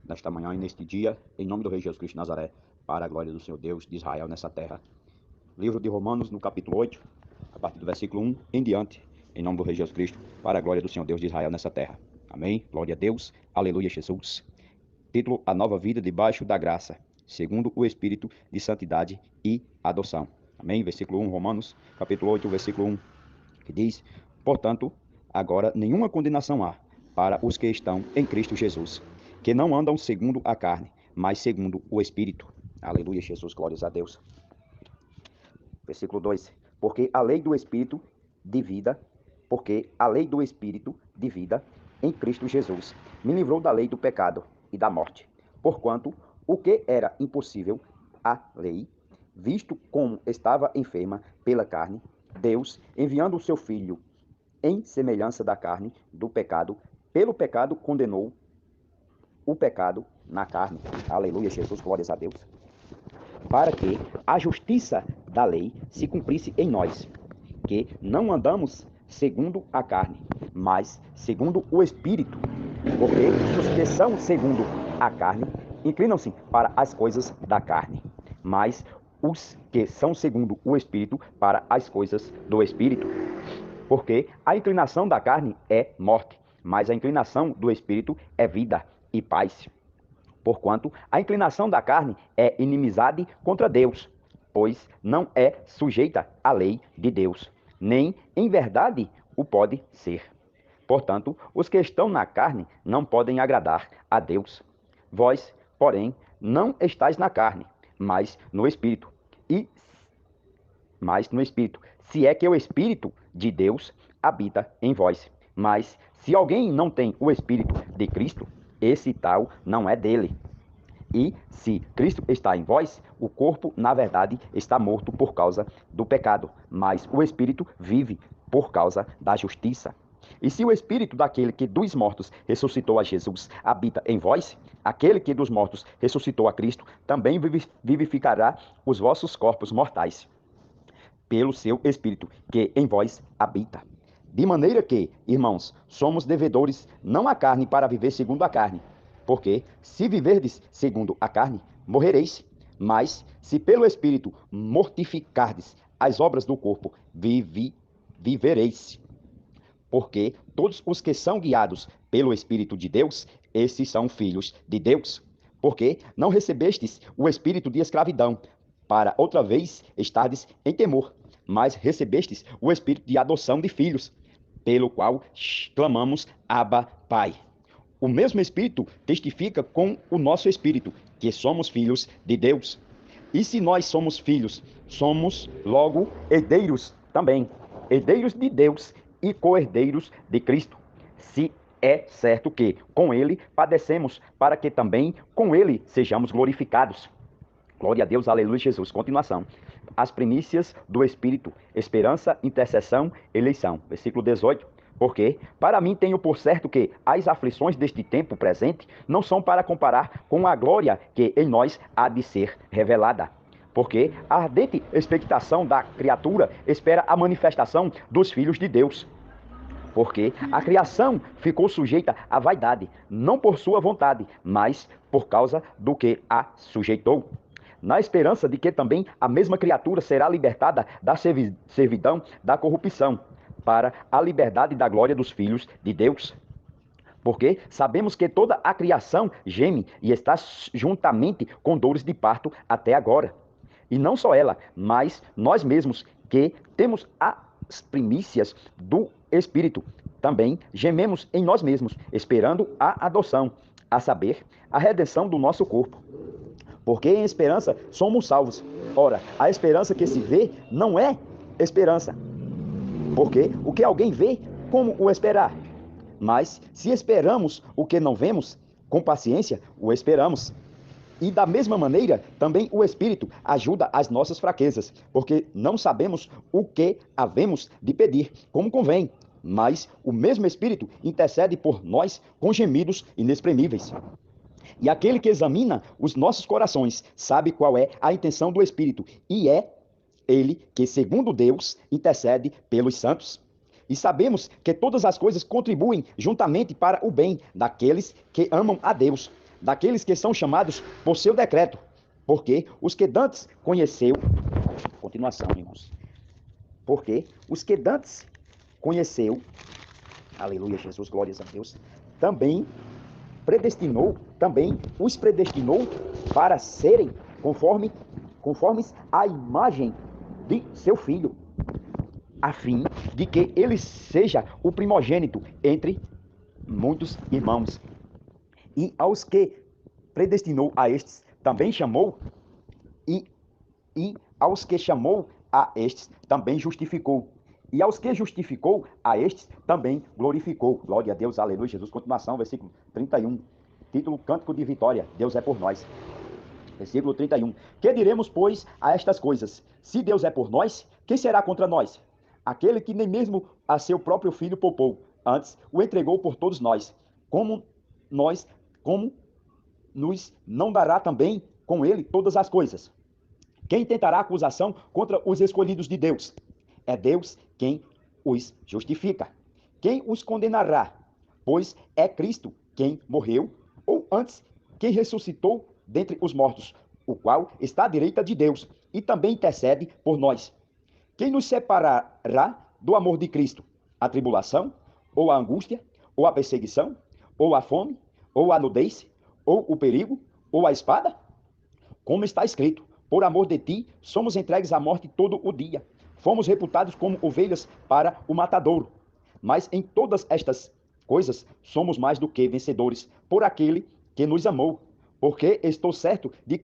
nesta manhã e neste dia, em nome do Rei Jesus Cristo de Nazaré, para a glória do Senhor Deus de Israel nessa terra. Livro de Romanos, no capítulo 8, a partir do versículo 1 em diante, em nome do Rei Jesus Cristo, para a glória do Senhor Deus de Israel nessa terra. Amém? Glória a Deus. Aleluia, Jesus. Título: A nova vida debaixo da graça, segundo o Espírito de santidade e adoção. Amém? Versículo 1, Romanos, capítulo 8, versículo 1, que diz: Portanto, agora nenhuma condenação há para os que estão em Cristo Jesus, que não andam segundo a carne, mas segundo o Espírito. Aleluia, Jesus, glórias a Deus. Versículo 2: Porque a lei do Espírito de vida, em Cristo Jesus me livrou da lei do pecado e da morte. Porquanto o que era impossível à lei, visto como estava enferma pela carne, Deus, enviando o seu Filho em semelhança da carne do pecado, pelo pecado condenou o pecado na carne. Aleluia, Jesus, glórias a Deus. Para que a justiça da lei se cumprisse em nós, que não andamos segundo a carne, mas segundo o Espírito. Porque os que são segundo a carne inclinam-se para as coisas da carne, mas os que são segundo o Espírito para as coisas do Espírito. Porque a inclinação da carne é morte, mas a inclinação do Espírito é vida e paz. Porquanto a inclinação da carne é inimizade contra Deus, pois não é sujeita à lei de Deus, nem em verdade o pode ser. Portanto, os que estão na carne não podem agradar a Deus. Vós, porém, não estáis na carne, mas no Espírito. Se é que o Espírito de Deus habita em vós. Mas se alguém não tem o Espírito de Cristo, esse tal não é dele. E se Cristo está em vós, o corpo, na verdade, está morto por causa do pecado, mas o Espírito vive por causa da justiça. E se o Espírito daquele que dos mortos ressuscitou a Jesus habita em vós, aquele que dos mortos ressuscitou a Cristo também vivificará os vossos corpos mortais, pelo seu Espírito que em vós habita. De maneira que, irmãos, somos devedores não à carne para viver segundo a carne. Porque, se viverdes segundo a carne, morrereis. Mas, se pelo Espírito mortificardes as obras do corpo, vivereis. Porque todos os que são guiados pelo Espírito de Deus, esses são filhos de Deus. Porque não recebestes o espírito de escravidão, para outra vez estardes em temor, mas recebestes o espírito de adoção de filhos, pelo qual clamamos: Abba, Pai. O mesmo Espírito testifica com o nosso espírito que somos filhos de Deus. E se nós somos filhos, somos logo herdeiros também, herdeiros de Deus e co-herdeiros de Cristo. Se é certo que com ele padecemos, para que também com ele sejamos glorificados. Glória a Deus, aleluia, Jesus. Continuação. As primícias do Espírito, esperança, intercessão, eleição. Versículo 18. Porque, para mim, tenho por certo que as aflições deste tempo presente não são para comparar com a glória que em nós há de ser revelada. Porque a ardente expectação da criatura espera a manifestação dos filhos de Deus. Porque a criação ficou sujeita à vaidade, não por sua vontade, mas por causa do que a sujeitou. Na esperança de que também a mesma criatura será libertada da servidão da corrupção, para a liberdade da glória dos filhos de Deus. Porque sabemos que toda a criação geme e está juntamente com dores de parto até agora. E não só ela, mas nós mesmos, que temos as primícias do Espírito, também gememos em nós mesmos, esperando a adoção, a saber, a redenção do nosso corpo. Porque em esperança somos salvos. Ora, a esperança que se vê não é esperança. Porque o que alguém vê, como o esperar? Mas se esperamos o que não vemos, com paciência o esperamos. E da mesma maneira, também o Espírito ajuda as nossas fraquezas, porque não sabemos o que havemos de pedir, como convém. Mas o mesmo Espírito intercede por nós com gemidos inexprimíveis. E aquele que examina os nossos corações sabe qual é a intenção do Espírito, e é ele que, segundo Deus, intercede pelos santos. E sabemos que todas as coisas contribuem juntamente para o bem daqueles que amam a Deus, daqueles que são chamados por seu decreto, porque os que dantes conheceu, continuação, irmãos, porque os que dantes conheceu, aleluia, Jesus, glórias a Deus, também os predestinou para serem conformes à imagem de seu filho, a fim de que ele seja o primogênito entre muitos irmãos. E aos que predestinou a estes, também chamou, e aos que chamou a estes, também justificou. E aos que justificou, a estes também glorificou. Glória a Deus, aleluia, Jesus. Continuação, versículo 31. Título, Cântico de Vitória. Deus é por nós. Versículo 31. Que diremos, pois, a estas coisas? Se Deus é por nós, quem será contra nós? Aquele que nem mesmo a seu próprio filho poupou, antes o entregou por todos nós. Como nos não dará também com ele todas as coisas? Quem tentará acusação contra os escolhidos de Deus? É Deus quem os justifica. Quem os condenará? Pois é Cristo quem morreu, ou antes, quem ressuscitou dentre os mortos, o qual está à direita de Deus e também intercede por nós. Quem nos separará do amor de Cristo? A tribulação, ou a angústia, ou a perseguição, ou a fome, ou a nudez, ou o perigo, ou a espada? Como está escrito, por amor de ti, somos entregues à morte todo o dia. Fomos reputados como ovelhas para o matadouro. Mas em todas estas coisas somos mais do que vencedores por aquele que nos amou. Porque estou certo de